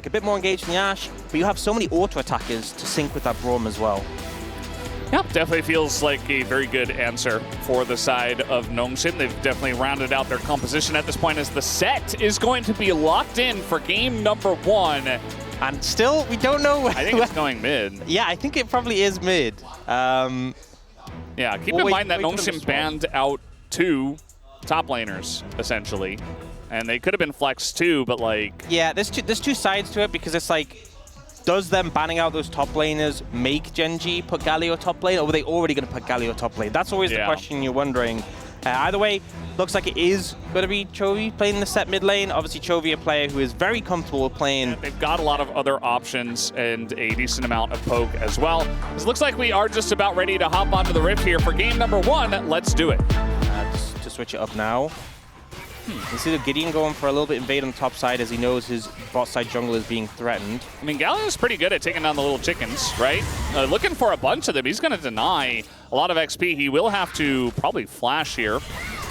like a bit more engaged in the Ashe, but you have so many auto attackers to sync with that Braum as well. Yep, definitely feels like a very good answer for the side of Nongshin. They've definitely rounded out their composition at this point as the set is going to be locked in for game number 1. And still, we don't know. I think it's going mid. Yeah, I think it probably is mid. Yeah, keep in mind that Nongshin banned out 2 top laners, essentially. And they could have been flexed too, but like... Yeah, there's two sides to it, because it's like, does them banning out those top laners make Gen.G put Galio top lane, or were they already going to put Galio top lane? That's always the question you're wondering. Either way, looks like it is going to be Chovy playing the set mid lane. Obviously, Chovy, a player who is very comfortable playing. Yeah, they've got a lot of other options and a decent amount of poke as well. It looks like we are just about ready to hop onto the Rift here for game number 1. Let's do it. Just to switch it up now. You see the Gideon going for a little bit invade on the top side as he knows his bot side jungle is being threatened. I mean, Galio's pretty good at taking down the little chickens, right? Looking for a bunch of them. He's going to deny a lot of XP. He will have to probably flash here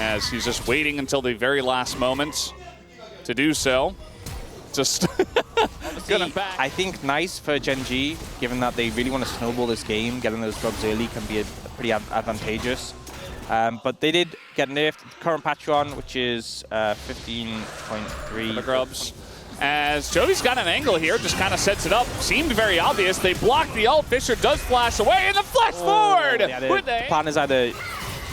as he's just waiting until the very last moment to do so. Just gonna back. I think nice for Gen.G, given that they really want to snowball this game. Getting those grubs early can be pretty advantageous. But they did get nerfed. Current patch on, which is 15.3. The grubs. As Jovi's got an angle here, just kind of sets it up. Seemed very obvious. They block the ult. Fisher does flash away, and the flash forward! Yeah, the plan is either...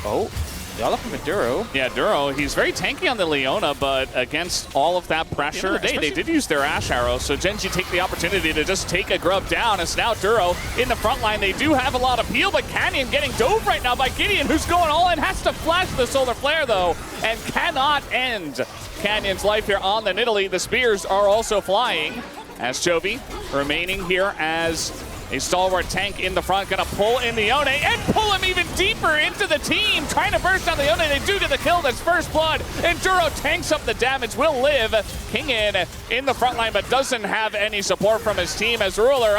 Oh, they are looking for Duro. Yeah, Duro, he's very tanky on the Leona, but against all of that pressure, they did use their Ashe Arrow, so Gen.G take the opportunity to just take a grub down. As now Duro in the front line, they do have a lot of peel, but Canyon getting dove right now by Gideon, who's going all in, has to flash the Solar Flare though, and cannot end Canyon's life here on the Nidalee. The spears are also flying, as Chovy remaining here as a stalwart tank in the front, gonna pull in the Yone and pull him even deeper into the team. Trying to burst down the Yone, they do get the kill, that's first blood, and Duro tanks up the damage, will live. King in the front line, but doesn't have any support from his team as Ruler,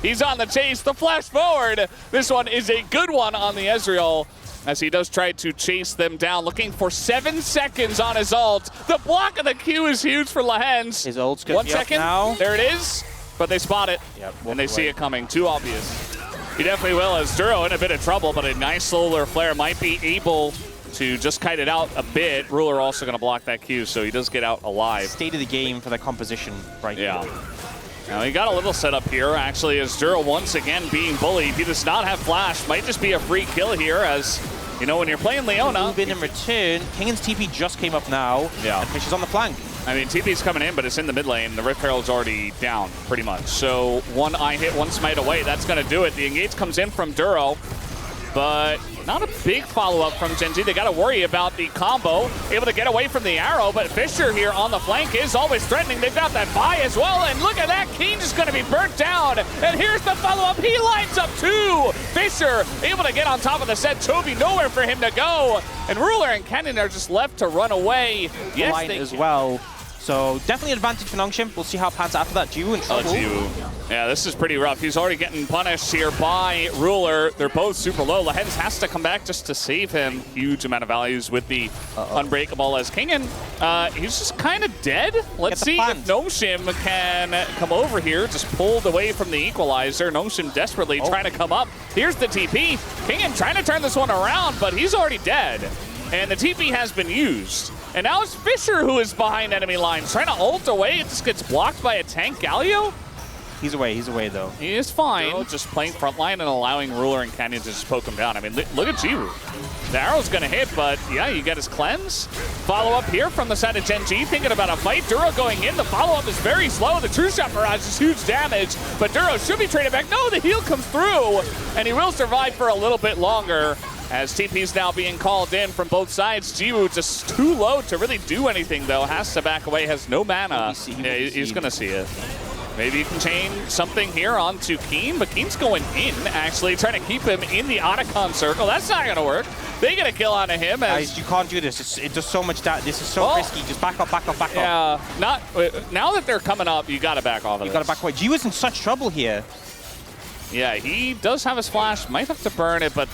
he's on the chase, the flash forward. This one is a good one on the Ezreal, as he does try to chase them down, looking for 7 seconds on his ult. The block of the Q is huge for Lahens. His ult's good. 1 second, now. There it is. But they spot it, and they see it coming. Too obvious. He definitely will, as Duro in a bit of trouble, but a nice Solar Flare might be able to just kite it out a bit. Ruler also going to block that Q, so he does get out alive. State of the game for the composition right here. Now he got a little setup here, actually, as Duro once again being bullied. He does not have flash. Might just be a free kill here, as, you know, when you're playing Leona. Move in return. Kingan's TP just came up now. Yeah. And Fish is on the flank. I mean, TP's coming in, but it's in the mid lane. The Rift Herald's already down, pretty much. So one eye hit, one smite away. That's going to do it. The engage comes in from Duro, but not a big follow-up from Gen.G. They got to worry about the combo. Able to get away from the arrow, but Fisher here on the flank is always threatening. They've got that buy as well, and look at that. Keen just going to be burnt down, and here's the follow-up. He lines up 2. Fisher able to get on top of the set. Chovy nowhere for him to go, and Ruler and Canyon are just left to run away. Yes, line as well. So definitely an advantage for Nongshin. We'll see how it pans after that. Jiwoo in trouble. Yeah, this is pretty rough. He's already getting punished here by Ruler. They're both super low. Lahens has to come back just to save him. Huge amount of values with the Unbreakable as Kingan. He's just kind of dead. Let's see if Nongshin can come over here. Just pulled away from the equalizer. Nongshin desperately trying to come up. Here's the TP. Kingan trying to turn this one around, but he's already dead. And the TP has been used. And now it's Fisher who is behind enemy lines, trying to ult away. It just gets blocked by a tank. Galio? He's away though. He is fine. Just playing frontline and allowing Ruler and Canyon to just poke him down. I mean, look at Jiwoo. The arrow's gonna hit, but yeah, you get his cleanse. Follow up here from the side of Gen.G, thinking about a fight. Duro going in, the follow up is very slow. The True Shot Barrage is huge damage, but Duro should be traded back. No, the heal comes through, and he will survive for a little bit longer. As TP's now being called in from both sides. Jiwoo just too low to really do anything, though. Has to back away, has no mana. He's going to see it. Maybe you can chain something here onto Keen, but Keen's going in, actually, trying to keep him in the Otacon circle. That's not going to work. They get a kill onto him. Guys, you can't do this. It does so much damage. This is so risky. Just back up. Yeah, now that they're coming up, you got to back off of this. You got to back away. Jiwoo's in such trouble here. Yeah, he does have his flash. Might have to burn it, but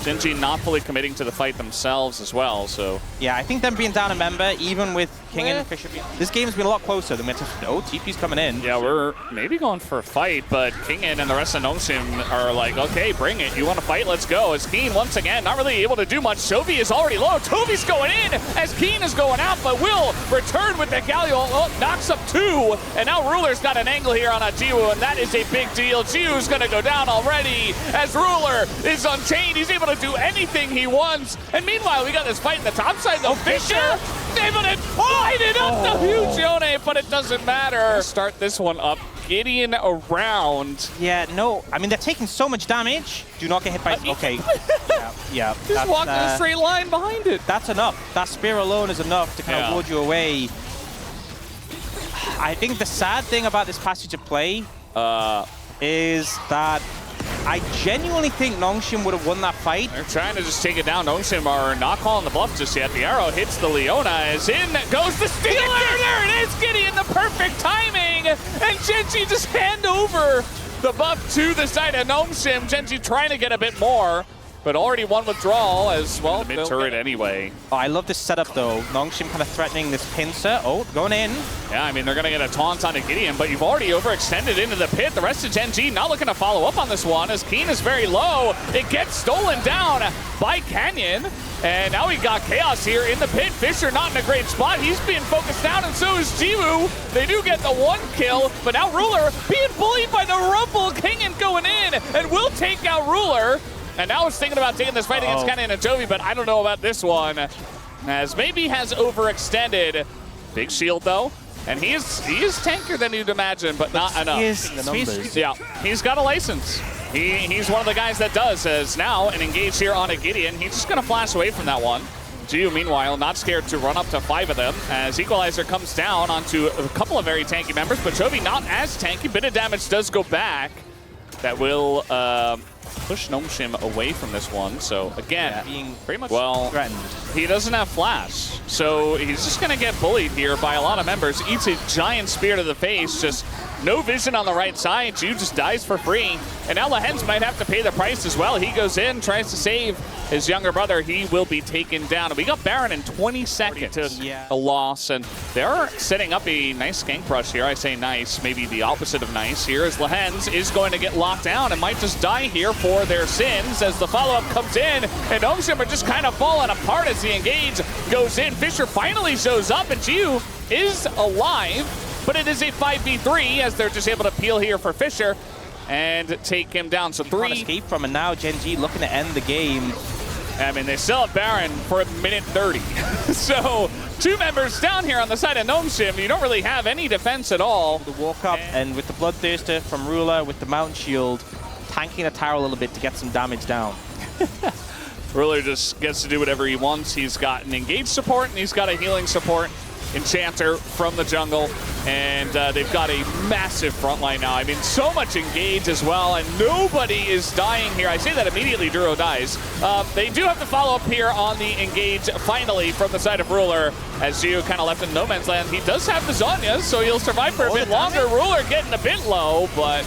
Genji not fully committing to the fight themselves as well, so. Yeah, I think them being down a member, even with King and Fisher, this game's been a lot closer than we anticipated. Oh, TP's coming in. Yeah, we're maybe going for a fight, but Kingen and the rest of Nongsim are like, okay, bring it. You want to fight? Let's go. As Keen, once again, not really able to do much. Chovy is already low. Toby's going in as Keen is going out, but will return with the Galio. Oh, knocks up 2, and now Ruler's got an angle here on a Jiwoo, and that is a big deal. Jiwoo's going to go down already as Ruler is unchained. He's able to do anything he wants. And meanwhile, we got this fight in the top side, though. Fisher able to light it up the huge Yone, but it doesn't matter. Start this one up. Gideon around. Yeah, no. I mean, they're taking so much damage. Do not get hit by... Okay. yeah. Just walk in a straight line behind it. That's enough. That spear alone is enough to kind of ward you away. I think the sad thing about this passage of play is that I genuinely think Nongshim would have won that fight. They're trying to just take it down. Nongshim are not calling the bluff just yet. The arrow hits the Leona as in goes the stealer. There it is, Gideon, the perfect timing. And Genji just hand over the buff to the side of Nongshim. Genji trying to get a bit more, but already one withdrawal as well. The mid turret anyway. Oh, I love this setup though. Nongshim kind of threatening this pincer. Oh, going in. Yeah, I mean, they're going to get a taunt onto Gideon, but you've already overextended into the pit. The rest of Genji not looking to follow up on this one as Keen is very low. It gets stolen down by Canyon. And now we got Chaos here in the pit. Fisher not in a great spot. He's being focused down, and so is Jiwoo. They do get the 1 kill, but now Ruler being bullied by the Rumble. Canyon going in and will take out Ruler. And now he's thinking about taking this fight against Canyon and Chovy, but I don't know about this one, as maybe has overextended. Big shield though, and he is tankier than you'd imagine, but not enough. Yeah, he's got a license. He's one of the guys that does, as now an engage here on a Gideon. He's just gonna flash away from that one. Jiwoo, meanwhile, not scared to run up to 5 of them as Equalizer comes down onto a couple of very tanky members, but Chovy not as tanky. Bit of damage does go back. That will push Nongshim away from this one. So again, being pretty much threatened. He doesn't have flash, so he's just gonna get bullied here by a lot of members. Eats a giant spear to the face, just no vision on the right side. Jiwoo just dies for free, and now Lehens might have to pay the price as well. He goes in, tries to save his younger brother. He will be taken down. And we got Baron in 20 seconds. A loss, and they're setting up a nice gank rush here. I say nice, maybe the opposite of nice here, as Lehens is going to get locked down and might just die here for their sins as the follow-up comes in, and Nongshim are just kind of falling apart as the engage goes in. Fisher finally shows up, and Jiwoo is alive, but it is a 5v3 as they're just able to peel here for Fisher and take him down. So 3 escape from, and now Genji looking to end the game. I mean, they still have Baron for a minute 30. So 2 members down here on the side of Nongshim. You don't really have any defense at all. The walk up, and with the Bloodthirster from Ruler with the Mountain Shield, tanking the tower a little bit to get some damage down. Ruler just gets to do whatever he wants. He's got an engaged support, and he's got a healing support. Enchanter from the jungle, and they've got a massive front line now. I mean, so much engage as well, and nobody is dying here. I say that immediately Duro dies. They do have to follow up here on the engage, finally, from the side of Ruler, as Jiwoo kind of left in no man's land. He does have the Zhonya's, so he'll survive for a bit longer. Ruler getting a bit low, but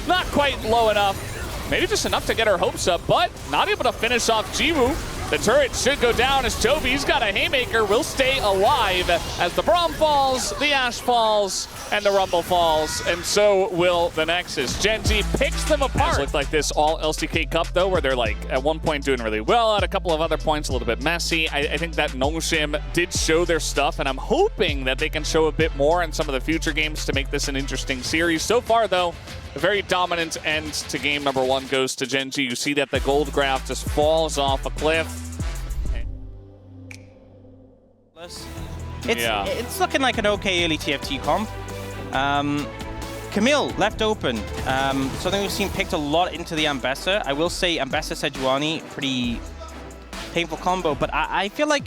not quite low enough. Maybe just enough to get her hopes up, but not able to finish off Jiwoo. The turret should go down as Chovy's got a haymaker, will stay alive as the Braum falls, the Ashe falls, and the Rumble falls, and so will the Nexus. Genji picks them apart. It looked like this all LCK Cup though, where they're like at one point doing really well, at a couple of other points a little bit messy. I think that Nongshim did show their stuff, and I'm hoping that they can show a bit more in some of the future games to make this an interesting series. So far though, a very dominant end to game number 1 goes to Genji. You see that the gold graph just falls off a cliff. It's looking like an okay early TFT comp. Camille left open. Something we've seen picked a lot into the Ambessa. I will say Ambessa Sejuani, pretty painful combo, but I feel like,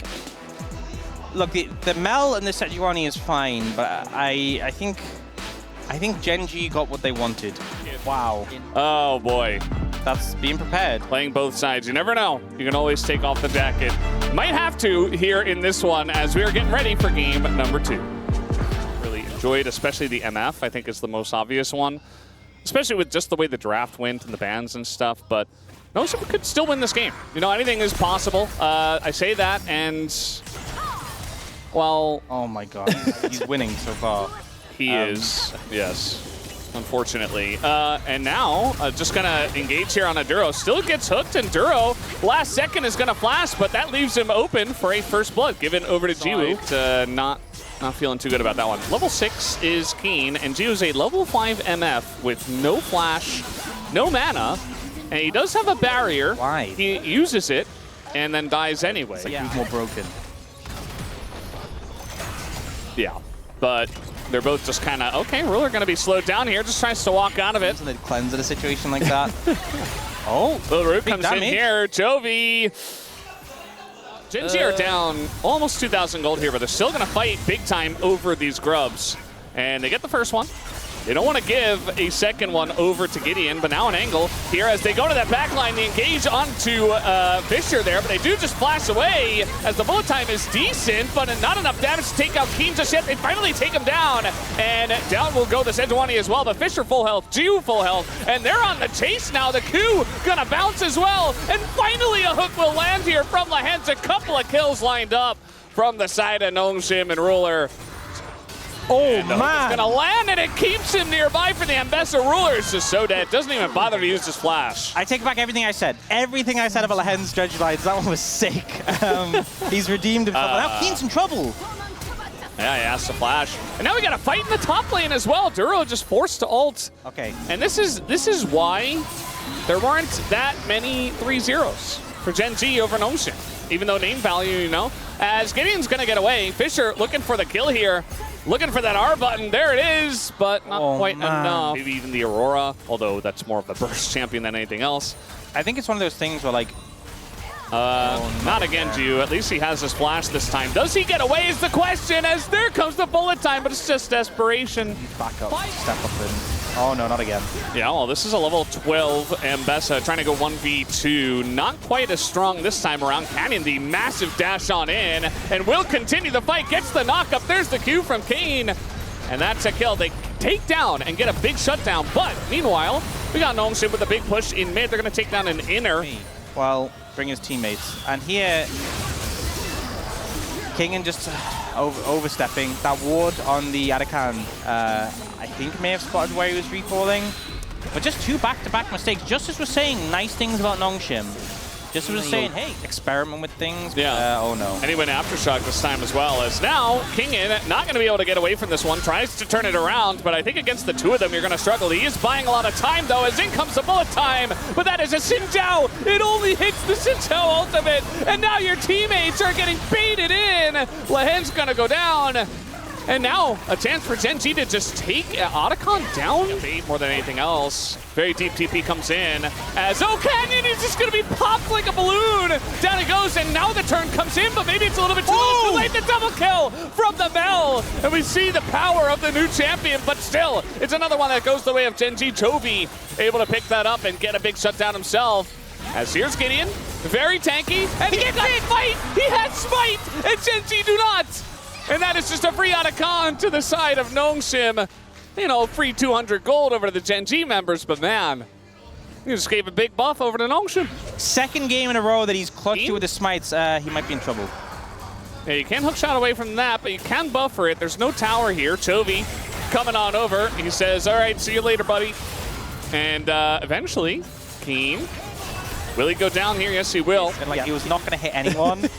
look, the Mel and the Sejuani is fine, but I think Genji got what they wanted. Wow. Oh boy. That's being prepared. Playing both sides. You never know. You can always take off the jacket. Might have to here in this one as we are getting ready for game number 2. Really enjoyed, especially the MF, I think is the most obvious one. especially with just the way the draft went and the bans and stuff. But NongShim could still win this game. You know, anything is possible. I say that, and well, oh my God, he's winning so far. He is, yes. Unfortunately. And now, just gonna engage here on a Duro. Still gets hooked, and Duro, last second, is gonna flash, but that leaves him open for a first blood, given over to Jiwoo. Not feeling too good about that one. Level 6 is Keen, and Jiwoo's a level 5 MF with no flash, no mana, and he does have a barrier. Why? He uses it, and then dies anyway. It's like he's more broken. Yeah, but they're both just kind of, okay, Ruler going to be slowed down here, just tries to walk out of it. Doesn't it cleanse in a situation like that? Oh, Little Root comes in here. Jovi. Gen.G are down almost 2,000 gold here, but they're still going to fight big time over these grubs. And they get the first one. They don't want to give a second one over to Gideon, but now an angle here as they go to that back line. They engage onto Fisher there, but they do just flash away as the bullet time is decent, but not enough damage to take out Keen just yet. They finally take him down, and down will go the Sejuani as well, but Fisher full health, Jiwoo full health, and they're on the chase now. The Q gonna bounce as well, and finally a hook will land here from Lahens. A couple of kills lined up from the side of NongShim and Ruler. Oh, man. It's going to land, and it keeps him nearby for the Ambessa. Ruler is just so dead. Doesn't even bother to use his flash. I take back everything I said. Everything I said about Lahen's Dredge Lines, that one was sick. He's redeemed himself. Now Keen's in trouble. Yeah, he has to flash. And now we got a fight in the top lane as well. Duro just forced to ult. Okay. And this is why there weren't that many 3-0s for Gen.G over NongShim. Even though name value, you know. As Gideon's going to get away. Fisher looking for the kill here. Looking for that R button. There it is, but not quite enough. Maybe even the Aurora, although that's more of a burst champion than anything else. I think it's one of those things where, like... not again, Jiwoo. At least he has his flash this time. Does he get away is the question, as there comes the bullet time, but it's just desperation. Back up, step up in. Oh, no, not again. Yeah, well, this is a level 12 Ambessa trying to go 1v2. Not quite as strong this time around. Canyon, the massive dash on in, and will continue the fight. Gets the knock up. There's the Q from Kane. And that's a kill. They take down and get a big shutdown. But meanwhile, we got NongShim with a big push in mid. They're going to take down an inner. Well, bring his teammates. And here, Kingen just overstepping. That ward on the Arakan, I think may have spotted where he was recalling. But just two back-to-back mistakes. Just as we're saying nice things about NongShim. Just as we're saying, hey, experiment with things. Yeah. Oh, no. And he went Aftershock this time as well. As now, Kingen not going to be able to get away from this one. Tries to turn it around, but I think against the two of them, you're going to struggle. He is buying a lot of time, though, as in comes the bullet time. But that is a Xin Zhao. It only hits the Xin Zhao ultimate. And now your teammates are getting baited in. Lahen's going to go down. And now, a chance for Gen.G to just take Otacon down. Bait more than anything else. Very deep TP comes in. As Canyon is just going to be popped like a balloon. Down it goes, and now the turn comes in, but maybe it's a little bit too late. The double kill from the Mel. And we see the power of the new champion, but still, it's another one that goes the way of Gen.G. Jovi, able to pick that up and get a big shutdown himself. As here's Gideon, very tanky, and he got fight. He has smite, and Gen.G do not. And that is just a free Otacon to the side of NongShim. You know, free 200 gold over to the Gen.G members, but man, he just gave a big buff over to NongShim. Second game in a row that he's clutched with the smites. He might be in trouble. Yeah, you can't hookshot away from that, but you can buffer it. There's no tower here. Chovy coming on over. He says, all right, see you later, buddy. And eventually, Keen, will he go down here? Yes, he will. And like he was not going to hit anyone.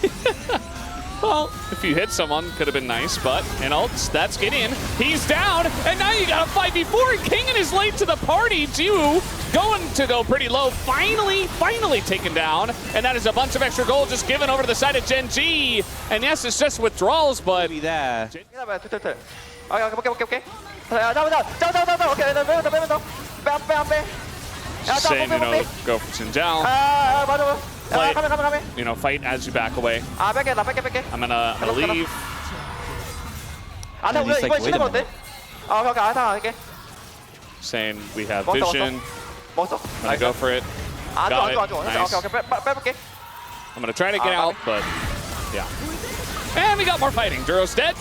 Well, if you hit someone, could have been nice, but, and ults, that's Gideon. He's down, and now you got a 5v4, and Kingen is late to the party. Jiwoo going to go pretty low, finally taken down, and that is a bunch of extra gold just given over to the side of Gen.G. And yes, it's just withdrawals, but... Be there. Saying, you know, go for Xin Zhao. Fight, you know, fight as you back away. I'm gonna leave. Saying we have vision. I'm gonna go for it. Got it. Nice. I'm gonna try to get out, but yeah. And we got more fighting. Duro's dead.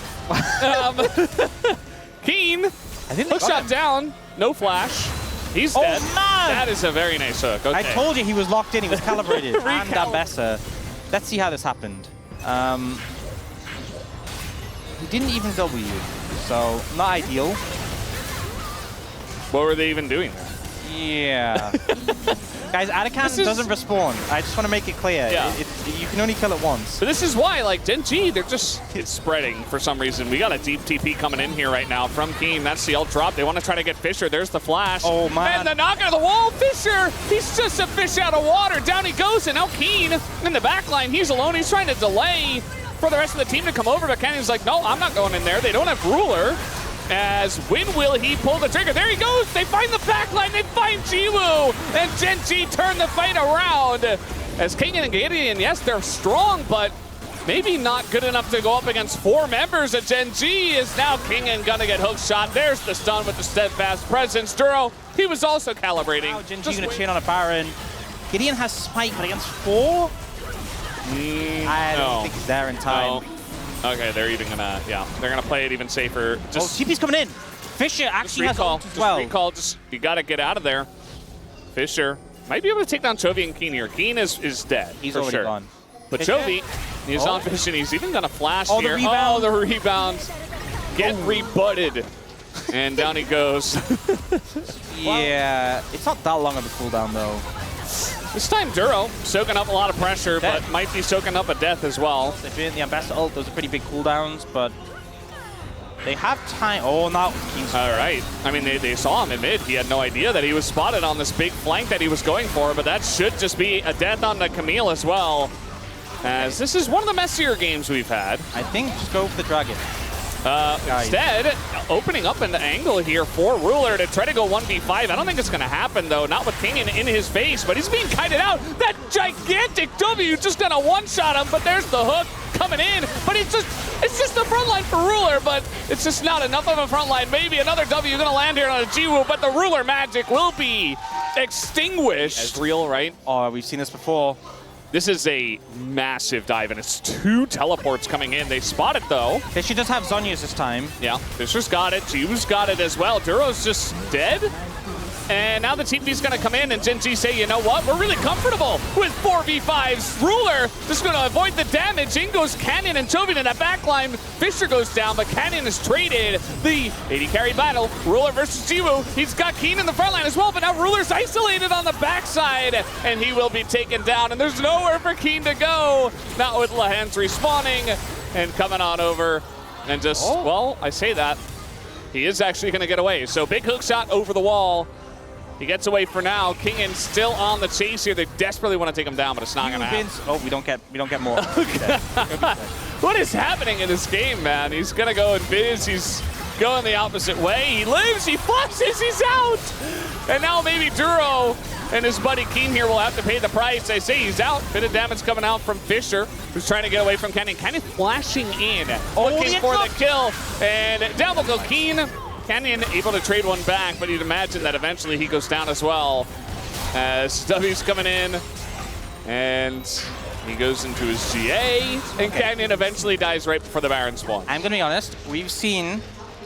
Keen, hook shot down, no flash. He's Oh, dead. man! That is a very nice hook. Okay. I told you he was locked in. He was calibrated. And Ambessa. Let's see how this happened. He didn't even W, so not ideal. What were they even doing there? Yeah. Guys, Atakan doesn't respawn. I just want to make it clear. Yeah. You can only kill it once. But this is why, like, Gen.G, they're just spreading for some reason. We got a deep TP coming in here right now from Keen. That's the ult drop. They want to try to get Fisher. There's the flash. Oh, man. And the knock out of the wall. Fisher, he's just a fish out of water. Down he goes, and now Keen in the back line. He's alone. He's trying to delay for the rest of the team to come over, but Canyon's like, no, I'm not going in there. They don't have Ruler. As when will he pull the trigger? There he goes. They find the back line. They find Jiwoo. And Gen.G turn the fight around. As Kenyon and Gideon, yes, they're strong, but maybe not good enough to go up against 4 members of Gen.G. Is now Kenyon gonna get hook shot. There's the stun with the steadfast presence. Duro, he was also calibrating. Now Gen.G gonna chain on a Baron. Gideon has Spike, but against 4? I don't think he's there in time. No. Okay, they're even gonna, they're gonna play it even safer. Just TP's coming in. Fisher actually has ult as well. Recall, you gotta get out of there. Fisher might be able to take down Chovy and Keen here. Keen is dead. He's for already sure. gone. But Chovy is on Fisher. He's even gonna flash the here. rebound. Oh, the rebound. Get rebutted. And down he goes. Yeah, it's not that long of a cooldown though. This time Duro soaking up a lot of pressure, but might be soaking up a death as well. They're doing the Ambassador ult. Those are pretty big cooldowns, but they have time. Oh, now Keen's all right. I mean, they saw him in mid. He had no idea that he was spotted on this big flank that he was going for, but that should just be a death on the Camille as well. As this is one of the messier games we've had. I think just go for the dragon. Instead, opening up an angle here for Ruler to try to go 1v5. I don't think it's going to happen, though. Not with Kenyon in his face, but he's being kited out. That gigantic W just going to one-shot him, but there's the hook coming in. But it's just the front line for Ruler, but it's just not enough of a front line. Maybe another W going to land here on a Jiwoo, but the Ruler magic will be extinguished. As real, right? Oh, we've seen this before. This is a massive dive, and it's 2 teleports coming in. They spot it, though. Fisher does have Zhonya's this time. Yeah, Fisher's got it. Jiwoo's got it as well. Duro's just dead. And now the TP's going to come in, and Gen.G say, you know what? We're really comfortable with 4v5s. Ruler just going to avoid the damage. In goes Canyon and Chovy in that back line. Fisher goes down, but Canyon is traded. The 80 carry battle. Ruler versus Jiwoo. He's got Keen in the front line as well, but now Ruler's isolated on the backside, and he will be taken down. And there's nowhere for Keen to go. Not with Lahans respawning and coming on over. And just, well, I say that. He is actually going to get away. So big hook shot over the wall. He gets away for now. Kingan still on the chase here. They desperately want to take him down, but it's not going to happen. Oh, we don't get more. What is happening in this game, man? He's going to go and Biz. He's going the opposite way. He lives. He flashes. He's out. And now maybe Duro and his buddy Keen here will have to pay the price. They say he's out. Bit of damage coming out from Fisher, who's trying to get away from Kenyon. Kenyon flashing in, looking for the kill. And down will go Keen. Kenyon able to trade one back, but you'd imagine that eventually he goes down as well. As W's coming in, and he goes into his GA, and Kenyon eventually dies right before the Baron spawn. I'm going to be honest, we've seen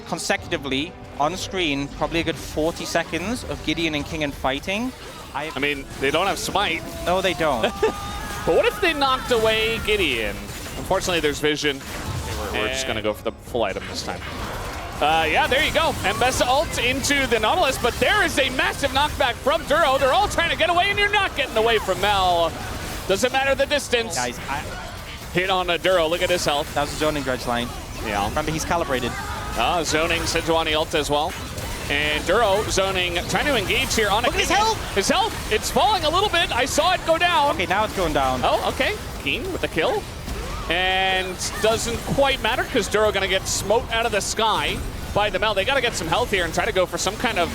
consecutively on screen probably a good 40 seconds of Gideon and Kingan fighting. I mean, they don't have Smite. No, they don't. But what if they knocked away Gideon? Unfortunately, there's vision. We're just going to go for the full item this time. Yeah, there you go. Ambessa ult into the Nautilus, but there is a massive knockback from Duro. They're all trying to get away, and you're not getting away from Mel. Doesn't matter the distance. Guys, hit on a Duro. Look at his health. That was a zoning dredge line. Yeah. Remember, he's calibrated. Zoning Sejuani ult as well. And Duro zoning, trying to engage here on a Look at his health! His health, it's falling a little bit. I saw it go down. Okay, now it's going down. Oh, okay. Keen with the kill. And doesn't quite matter because Duro going to get smoked out of the sky by the Mel. They got to get some health here and try to go for some kind of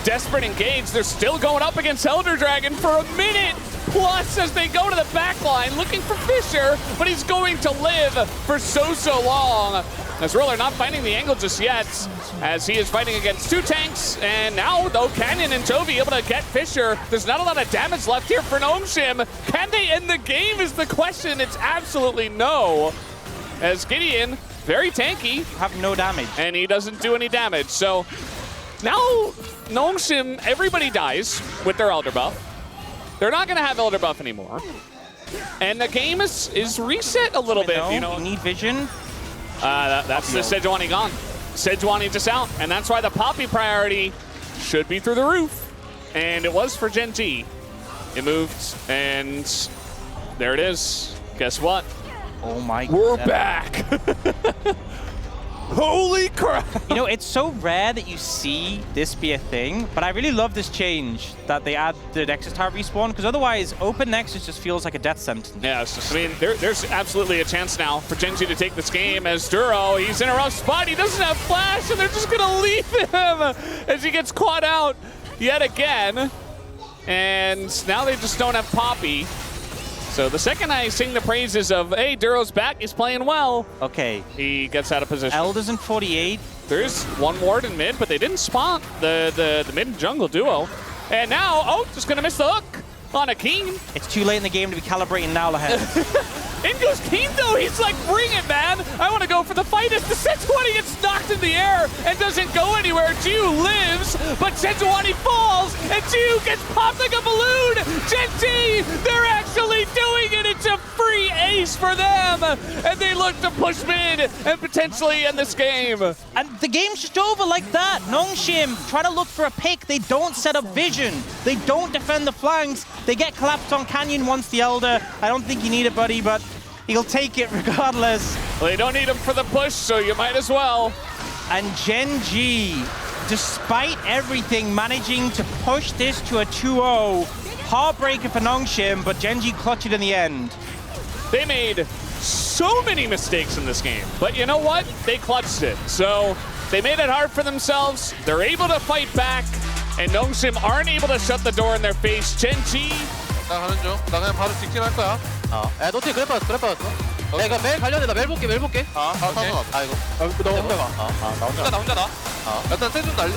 desperate engage. They're still going up against Elder Dragon for a minute plus as they go to the back line looking for Fisher, but he's going to live for so long. As Ruler not finding the angle just yet, as he is fighting against 2 tanks. And now, though, Canyon and Chovy able to get Fisher. There's not a lot of damage left here for Gnome Can they end the game is the question. It's absolutely no. As Gideon, very tanky. Have no damage. And he doesn't do any damage. So now Nongshim, everybody dies with their Elder buff. They're not going to have Elder buff anymore. And the game is reset a little bit. You know, you need vision. That's the Sejuani gone. Sejuani just out. And that's why the Poppy priority should be through the roof. And it was for Gen G. It moved, and there it is. Guess what? Oh my god. We're back. Holy crap. You know, it's so rare that you see this be a thing, but I really love this change that they add the Nexus Tower respawn, because otherwise, open Nexus just feels like a death sentence. Yeah, it's just, I mean, there's absolutely a chance now for Gen G to take this game as Duro, he's in a rough spot, he doesn't have flash, and they're just gonna leave him as he gets caught out yet again. And now they just don't have Poppy. So the second I sing the praises of, hey, Duro's back, he's playing well. Okay. He gets out of position. Elders in 48. There's one ward in mid, but they didn't spot the mid and jungle duo. And now, oh, just gonna miss the hook on a King. It's too late in the game to be calibrating now, ahead. In goes King, though. He's like, bring it, man. I want to go for the fight. As the Sejuani gets knocked in the air and doesn't go anywhere. Ju lives, but Sejuani falls, and Ju gets popped like a balloon. Gen G, they're actually doing it. It's a free ace for them, and they look to push mid and potentially end this game. And the game's just over like that. Nongshim try to look for a pick. They don't set up vision. They don't defend the flanks. They get collapsed on Canyon once the Elder. I don't think you need it, buddy, but he'll take it regardless. Well, they don't need him for the push, so you might as well. And Gen G, despite everything, managing to push this to a 2-0. Heartbreaker for Nongshim, but Gen G clutch it in the end. They made so many mistakes in this game, but you know what? They clutched it. So they made it hard for themselves. They're able to fight back, and Nongshim aren't able to shut the door in their face. Gen G. 나 가는 중. 나 그냥 바로 직진할 거야. 야, 노티 그래 빠졌어. 야, 이거 멜 관련해. 나 멜 볼게. 오케이. 아, 이거. 너 혼자 가. 나 혼자. 일단 세준 날리.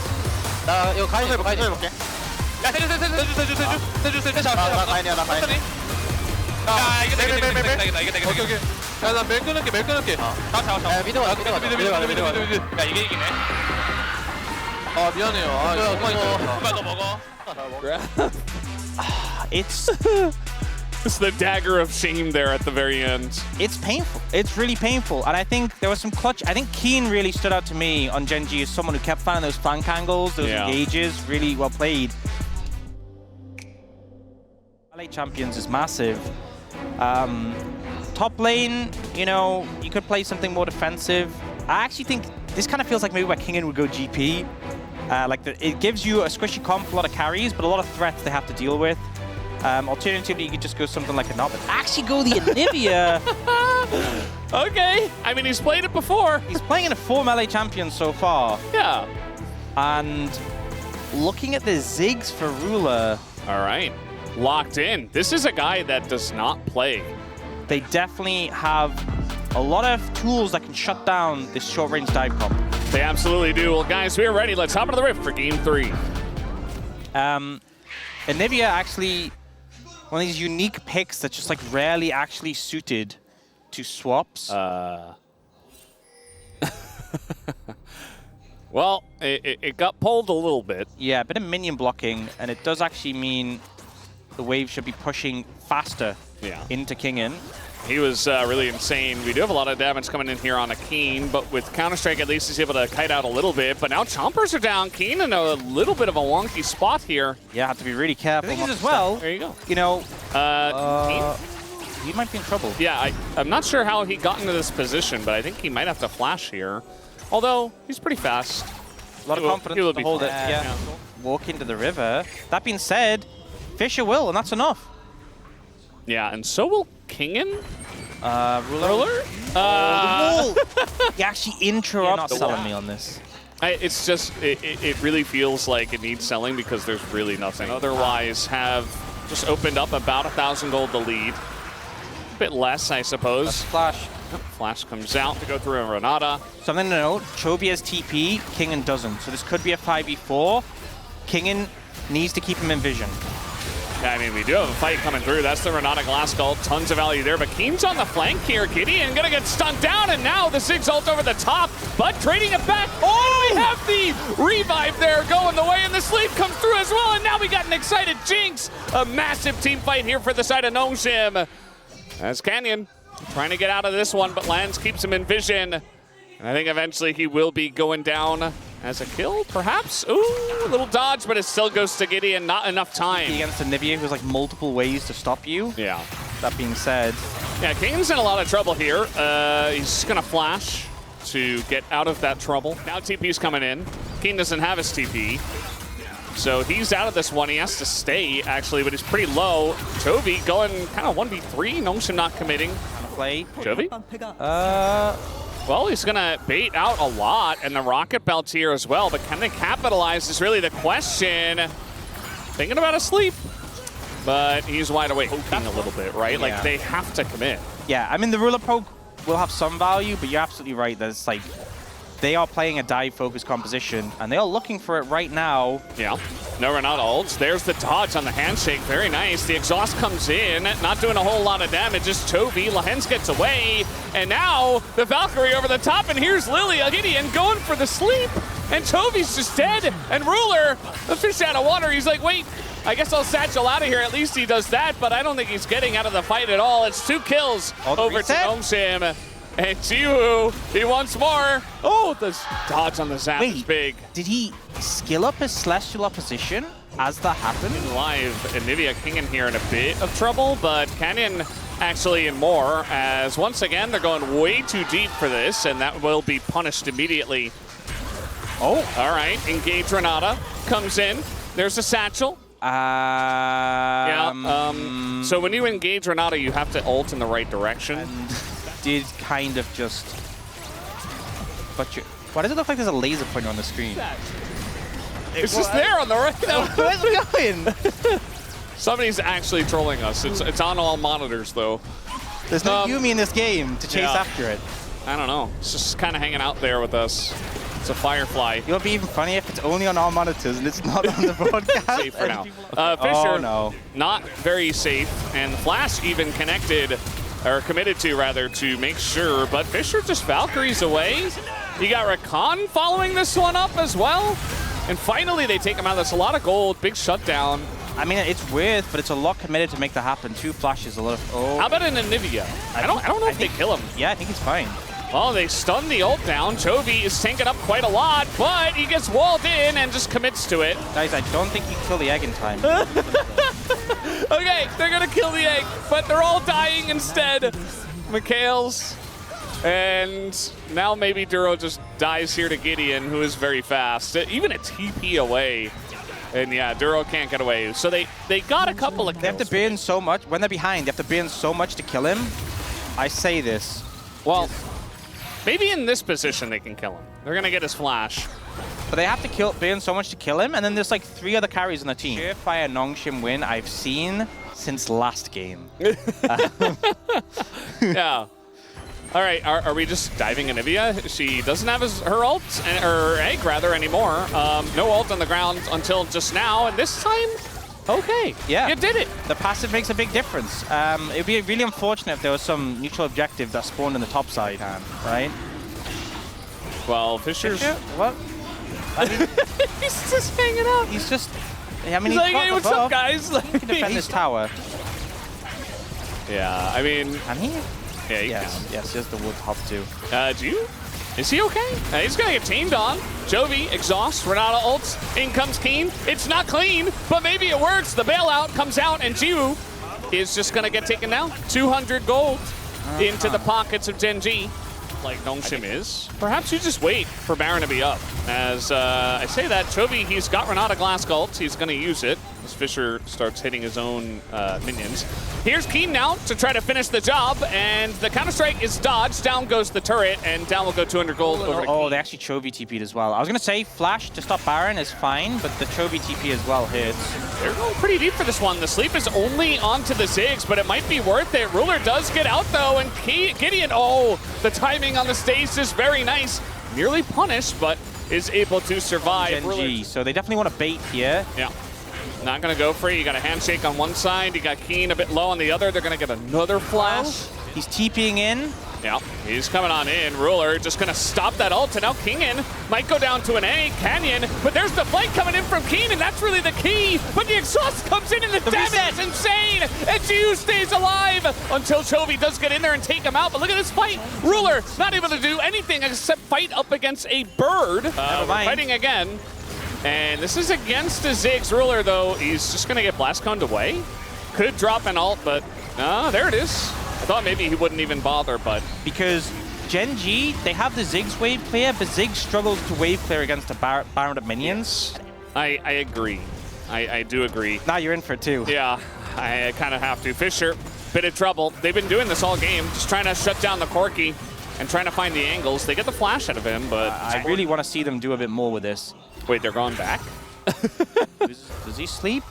나 이거 가인 해봐. 해볼게. 야, 세주. 나 가인이야. 야, 이게 오케이. 야, 나 멜 끊을게. 야, 미드 와. 미드. 야, 이게 이기네. 아, 미안해요. 아, 정말 너 먹어. It's the dagger of shame there at the very end. it's painful. It's really painful. And I think there was some clutch. I think Keen really stood out to me on Gen G as someone who kept finding those flank angles, those engages, really well played. LA Champions is massive. Top lane, you know, you could play something more defensive. I actually think this kind of feels like maybe where Kingen would go GP. It gives you a squishy comp, a lot of carries, but a lot of threats they have to deal with. Alternatively, you could just go something like a Knob, but actually go the Anivia. Okay, I mean, he's played it before. He's playing in a 4 melee champion so far. Yeah. And looking at the Ziggs for Ruler. All right, locked in. This is a guy that does not play. They definitely have a lot of tools that can shut down this short-range dive comp. They absolutely do. Well, guys, we are ready. Let's hop into the rift for game 3. Anivia actually one of these unique picks that's just like rarely actually suited to swaps. Well, it got pulled a little bit. Yeah, a bit of minion blocking, and it does actually mean the wave should be pushing faster into Kingen. He was really insane. We do have a lot of damage coming in here on a Keen, but with Counter-Strike, at least he's able to kite out a little bit. But now Chompers are down. Keen in a little bit of a wonky spot here. Yeah, have to be really careful. The thing is as well, there you go. You know, Keen? He might be in trouble. Yeah, I'm not sure how he got into this position, but I think he might have to flash here. Although, he's pretty fast. A lot of confidence to hold it. Yeah. Walk into the river. That being said, Fisher will, and that's enough. Yeah, and so will Kingen? Ruler? The wall! He actually interrupts. You're not selling me on this. It's just, it really feels like it needs selling because there's really nothing. Otherwise, have just opened up about 1,000 gold to lead. A bit less, I suppose. That's Flash. Flash comes out to go through a Renata. Something to note, Chovy has TP, Kingen doesn't. So this could be a 5v4. Kingen needs to keep him in vision. I mean, we do have a fight coming through. That's the Renata Glass Skull. Tons of value there. But Keen's on the flank here. Gideon gonna get stunned down, and now the Ziggs ult over the top, but trading it back. Oh, we have the revive there going the way, and the sleep comes through as well, and now we got an excited Jinx. A massive team fight here for the side of Nongshim. As Canyon trying to get out of this one, but Lance keeps him in vision. And I think eventually he will be going down as a kill, perhaps? Ooh, a little dodge, but it still goes to Gideon. Not enough time. Against a Nivea, who's like multiple ways to stop you. Yeah. That being said. Yeah, King's in a lot of trouble here. He's going to flash to get out of that trouble. Now TP's coming in. King doesn't have his TP. So he's out of this one. He has to stay, actually, but he's pretty low. Chovy going kind of 1v3. Nongshim not committing. Play. Chovy? Well, he's going to bait out a lot, and the Rocket Belt's here as well, but can they capitalize is really the question. Thinking about a sleep, but he's wide awake, poking a little bit, right? Yeah. Like, they have to commit. Yeah, I mean, the ruler poke will have some value, but you're absolutely right that it's like, they are playing a dive-focused composition, and they are looking for it right now. Yeah, no Renata ults. There's the dodge on the handshake, very nice. The exhaust comes in, not doing a whole lot of damage, just Chovy. Lahens gets away, and now the Valkyrie over the top, and here's Lilia Gideon going for the sleep, and Chovy's just dead, and Ruler, the fish out of water, he's like, wait, I guess I'll satchel out of here. At least he does that, but I don't think he's getting out of the fight at all. It's 2 kills over to Nongshim. And Jiwoo, he wants more. Oh, the dodge on the zap is big. Did he skill up his Celestial opposition as that happened? Live, and Nivea King in here in a bit of trouble, but Canyon actually in more, as once again, they're going way too deep for this, and that will be punished immediately. Oh, all right, engage Renata, comes in. There's a satchel. So when you engage Renata, you have to ult in the right direction. And did kind of just... But why does it look like there's a laser pointer on the screen? It's just there on the right. Where's it going? Somebody's actually trolling us. It's on all monitors, though. There's no Yumi in this game to chase after it. I don't know. It's just kind of hanging out there with us. It's a Firefly. It would be even funny if it's only on all monitors and it's not on the broadcast. Safe for now. Fisher, not very safe. And Flash even connected, or committed to, rather, to make sure. But Fisher just Valkyries away. You got Rakan following this one up as well. And finally, they take him out. That's a lot of gold. Big shutdown. I mean, it's weird, but it's a lot committed to make that happen. 2 flashes, a lot of... Oh. How about an Anivia? I don't know if they kill him. Yeah, I think he's fine. Well, they stun the ult down. Chovy is tanking up quite a lot, but he gets walled in and just commits to it. Guys, I don't think you kill the egg in time. Okay, they're going to kill the egg, but they're all dying instead. Mikhail's. And now maybe Duro just dies here to Gideon, who is very fast. Even a TP away. And yeah, Duro can't get away. So they got a couple of kills. They have to burn so much. When they're behind, they have to burn so much to kill him. I say this. Well, maybe in this position they can kill him. They're going to get his flash. But they have to burn so much to kill him, and then there's like 3 other carries on the team. Surefire Nongshim win I've seen since last game. Yeah. All right, are we just diving Anivia? She doesn't have her ult, or egg rather, anymore. No ult on the ground until just now, and this time, okay. Yeah. You did it. The passive makes a big difference. It would be really unfortunate if there was some neutral objective that spawned on the top side, right? Well, Fisher's... What? I mean, he's just hanging out. He's just... I mean, he's like, hey, what's up, guys? He can defend this tower. Yeah, I mean... Can he? Yeah, he can. Yes, he has the wood hop too. Is he okay? He's gonna get tamed on. Chovy, exhaust, Renata ults, in comes Keen. It's not clean, but maybe it works. The bailout comes out, and Jiwoo is just gonna get taken down. 200 gold into the pockets of Genji, like Nongshim is. Perhaps you just wait for Baron to be up. As I say that, Chovy, he's got Renata Glass ult. He's gonna use it as Fisher starts hitting his own minions. Here's Keen now to try to finish the job, and the counter-strike is dodged. Down goes the turret, and down will go 200 gold over to Keen. They actually Chovy TP'd as well. I was going to say Flash to stop Baron is fine, but the Chovy TP as well hits. They're going pretty deep for this one. The sleep is only onto the Ziggs, but it might be worth it. Ruler does get out, though, and Gideon, the timing on the stage is very nice. Nearly punished, but is able to survive. Genji, so they definitely want to bait here. Yeah. Not going to go for it. You got a handshake on one side. You got Keen a bit low on the other. They're going to get another flash. He's TPing in. Yeah, he's coming on in. Ruler just going to stop that ult, and now Kingen might go down to an A. Canyon, but there's the flank coming in from Keen, and that's really the key. But the exhaust comes in, and the damage is insane. And Jiu stays alive until Chovy does get in there and take him out. But look at this fight. Ruler not able to do anything except fight up against a bird. We're fighting again. And this is against the Ziggs. Ruler, though, he's just going to get blast coned away. Could drop an ult, but there it is. I thought maybe he wouldn't even bother, but... Because Gen G, they have the Ziggs wave clear, but Ziggs struggles to wave clear against the Baron of minions. I agree. I do agree. Now you're in for it, too. Yeah, I kind of have to. Fisher, bit of trouble. They've been doing this all game, just trying to shut down the Corki and trying to find the angles. They get the flash out of him, but... I really want to see them do a bit more with this. Wait, they're going back? Does he sleep?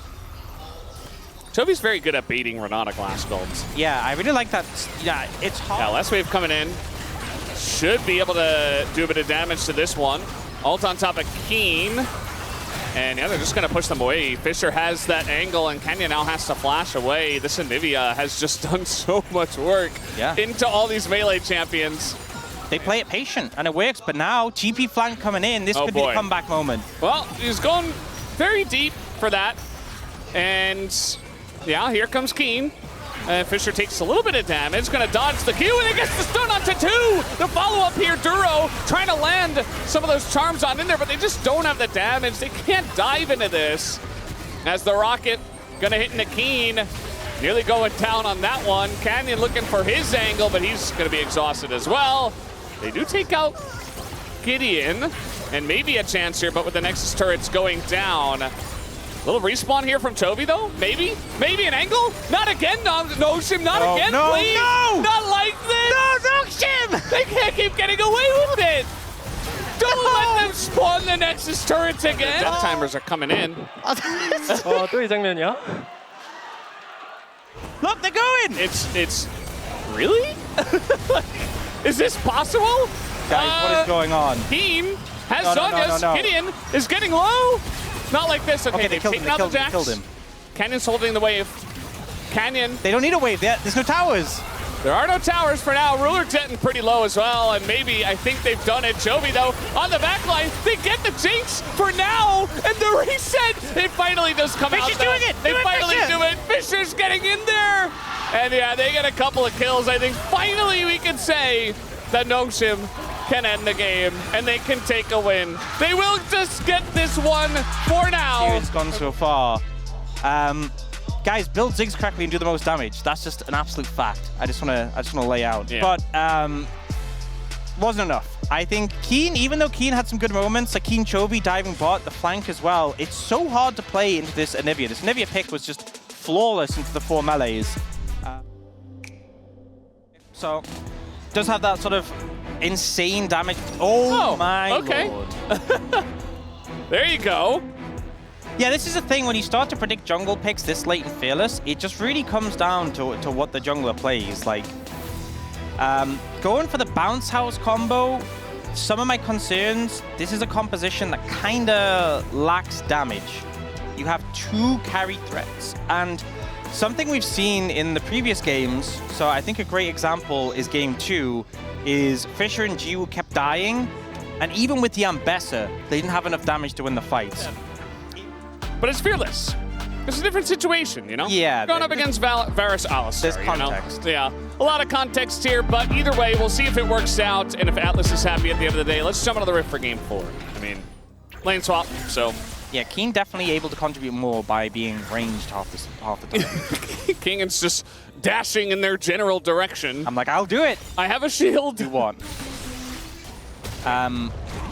Chovy's very good at baiting Renata Glass Golds. Yeah, I really like that. Yeah, it's hard. Yeah, last wave coming in. Should be able to do a bit of damage to this one. Ult on top of Keen. And yeah, they're just going to push them away. Fisher has that angle, and Kenya now has to flash away. This Anivia has just done so much work into all these melee champions. They play it patient, and it works. But now, GP flank coming in. This could be a comeback moment. Well, he's going very deep for that. And... yeah, here comes Keen. Fisher takes a little bit of damage, gonna dodge the Q, and he gets the stun onto 2! The follow-up here, Duro trying to land some of those charms on in there, but they just don't have the damage. They can't dive into this. As the rocket gonna hit into Keen. Nearly going down on that one. Canyon looking for his angle, but he's gonna be exhausted as well. They do take out Gideon, and maybe a chance here, but with the Nexus turrets going down. Little respawn here from Chovy, though. Maybe an angle? Not again, Noshim. Not again, no, please. No! Not like this. No, Noshim! They can't keep getting away with it. Don't let them spawn the Nexus turrets again. Death timers are coming in. 또 이 장면이야? Look, they're going! It's really? Is this possible? Guys, what is going on? Keen has Zonia's. Gideon is getting low. Not like this. Okay, they've taken out the Jax. Killed him. Canyon's holding the wave. Canyon. They don't need a wave. There's no towers. There are no towers for now. Ruler getting pretty low as well, and maybe, I think they've done it. Chovy, though, on the back line, they get the Jinx for now, and the reset, it finally does come out. Fisher's doing it. They finally do it. Fisher's getting in there. And yeah, they get a couple of kills. I think finally we can say that Noshim can end the game, and they can take a win. They will just get this one for now. It's gone so far. Guys, build Ziggs correctly and do the most damage. That's just an absolute fact. I just wanna lay out. Yeah. But wasn't enough. I think Keen, even though Keen had some good moments, like Keen Chovy diving bot, the flank as well, it's so hard to play into this Anivia. This Anivia pick was just flawless into the 4 melees. So, does have that sort of insane damage. Oh my lord. There you go. Yeah, this is the thing, when you start to predict jungle picks this late and fearless, it just really comes down to what the jungler plays. Like, going for the bounce house combo, some of my concerns, this is a composition that kinda lacks damage. You have 2 carry threats, and something we've seen in the previous games, so I think a great example is game 2, is Fisher and Jiu kept dying, and even with the Ambessa, they didn't have enough damage to win the fights. But it's fearless. It's a different situation, you know? Yeah. Going up against Varus Alistar. There's context. You know? Yeah. A lot of context here, but either way, we'll see if it works out, and if Atlas is happy at the end of the day. Let's jump into the Rift for game 4. I mean, lane swap, so... Yeah, Keen definitely able to contribute more by being ranged half the time. Kingan's just dashing in their general direction. I'm like, I'll do it. I have a shield. Do what?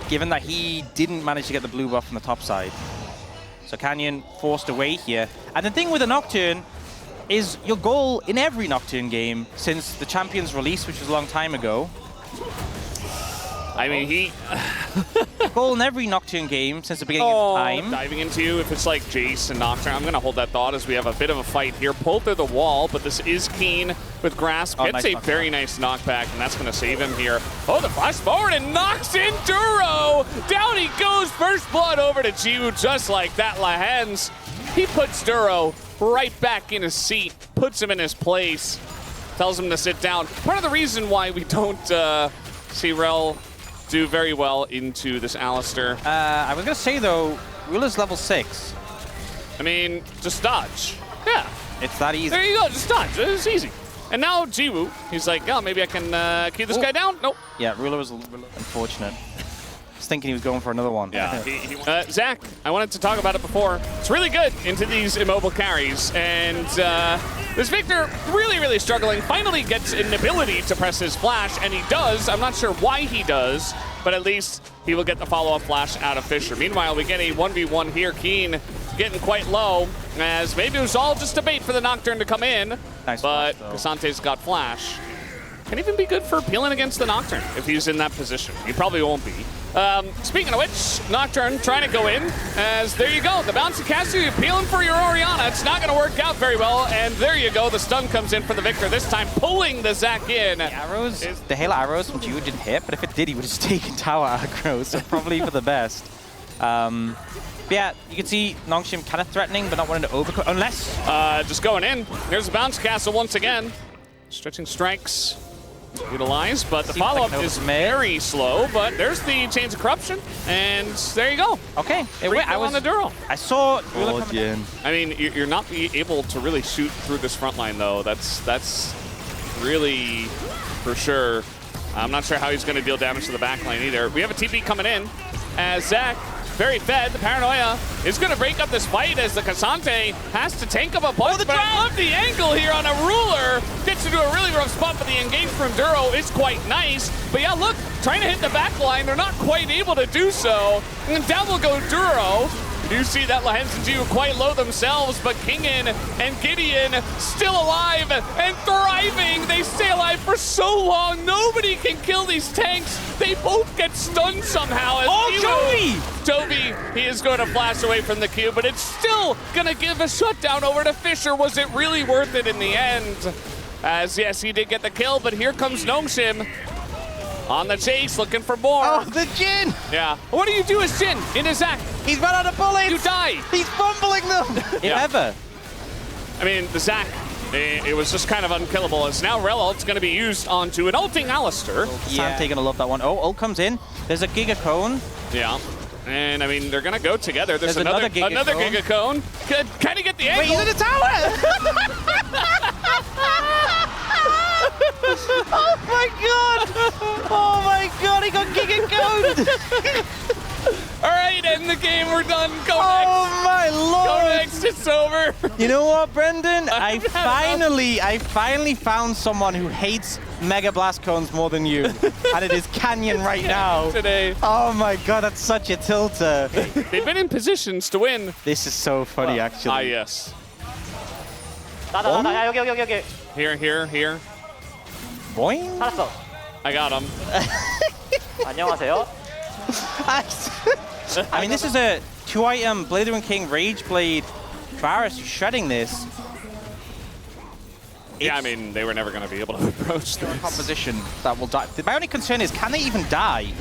Given that he didn't manage to get the blue buff on the top side. So Canyon forced away here. And the thing with a Nocturne is your goal in every Nocturne game since the Champions release, which was a long time ago. I mean, goal in every Nocturne game since the beginning of time. Diving into you, if it's like Jace and Nocturne, I'm going to hold that thought as we have a bit of a fight here. Pulled through the wall, but this is Keen with Grasp. Gets a very nice knockback, and that's going to save him here. Oh, the flash forward and knocks in Duro. Down he goes. First blood over to Jiu, just like that. Lahens he puts Duro right back in his seat, puts him in his place, tells him to sit down. Part of the reason why we don't see Rel do very well into this Alistar. I was going to say, though, Ruler's level 6. I mean, just dodge. Yeah. It's that easy. There you go, just dodge. It's easy. And now Jiwoo, he's like, oh, maybe I can keep this guy down. Nope. Yeah, Ruler was a little unfortunate. I was thinking he was going for another one. Yeah. Zach, I wanted to talk about it before. It's really good into these immobile carries. And this Victor really, really struggling. Finally gets an ability to press his flash, and he does. I'm not sure why he does, but at least he will get the follow-up flash out of Fisher. Meanwhile, we get a 1v1 here. Keen getting quite low, as maybe it was all just a bait for the Nocturne to come in. Nice but flash, Kasante's got flash. Can even be good for peeling against the Nocturne if he's in that position. He probably won't be. Speaking of which, Nocturne trying to go in, as there you go. The bouncy caster peeling for your Orianna. It's not going to work out very well, and there you go. The stun comes in for the Victor, this time pulling the Zac in. The arrows, the Halo arrows from Jiwoo didn't hit, but if it did, he would have just taken tower aggro, so probably for the best. But yeah, you can see Nongshim kind of threatening, but not wanting to overcook, unless... just going in. Here's the bounce castle once again. Stretching strikes. Utilized, but the follow-up is very slow, but there's the Chains of Corruption, and there you go. Okay. I was on the Duro. I saw... I mean, you're not able to really shoot through this front line, though. That's really, for sure. I'm not sure how he's going to deal damage to the back line either. We have a TP coming in, as Zac, very fed. The Paranoia is going to break up this fight as the Kasante has to tank up a punch, but I love the angle here on a Ruler. Gets into a really rough spot, but the engage from Duro is quite nice. But yeah, look, trying to hit the back line, they're not quite able to do so. And down will go Duro. You see that Lahens and Jiwoo quite low themselves, but Kingen and Gideon still alive and thriving. They stay alive for so long. Nobody can kill these tanks. They both get stunned somehow. Toby, he is going to flash away from the cube, but it's still going to give a shutdown over to Fisher. Was it really worth it in the end? As yes, he did get the kill, but here comes Nongshim on the chase, looking for more. Oh, the Jin! Yeah. What do you do as Jin in his Zac? He's run out of bullets! You die! He's fumbling them! If ever. I mean, the Zac, it was just kind of unkillable, as now Rel ult's going to be used onto an ulting Alistar. Sante gonna love that one. Oh, ult comes in. There's a Giga Cone. Yeah. And I mean, they're going to go together. There's another Giga Cone. Can he get the angle? Wait, he's in the tower! Oh my god! Oh my god, he got Giga Cone! All right, end the game. We're done. Go oh next. My lord! Go next. It's over. You know what, Brendan? I finally found someone who hates Mega Blast Cones more than you, and it is Canyon right now. Today. Oh my god, that's such a tilter. They've been in positions to win. This is so funny, actually. Ah, yes. 여기. Here. Boing. 살았어. I got him. 안녕하세요. I mean, this is a 2-item Blader King Rage Blade. Varus shredding this. Yeah, I mean, they were never going to be able to approach this. Composition that will die. My only concern is, can they even die?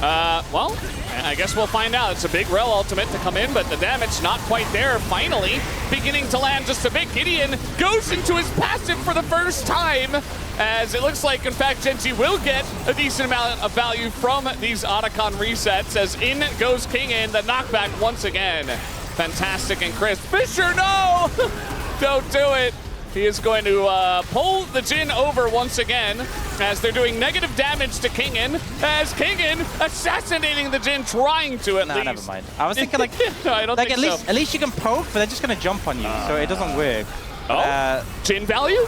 Well, I guess we'll find out. It's a big Rel ultimate to come in, but the damage not quite there. Finally, beginning to land just a bit. Gideon goes into his passive for the first time, as it looks like, in fact, Genji will get a decent amount of value from these Otacon resets, as in goes King in the knockback once again. Fantastic and crisp. Fisher, no! Don't do it. He is going to pull the Jin over once again, as they're doing negative damage to Kingen, as Kingen assassinating the Jin, trying to at least. Never mind. I was thinking like, no, I don't think at least you can poke, but they're just going to jump on you, so it doesn't work. Jin value?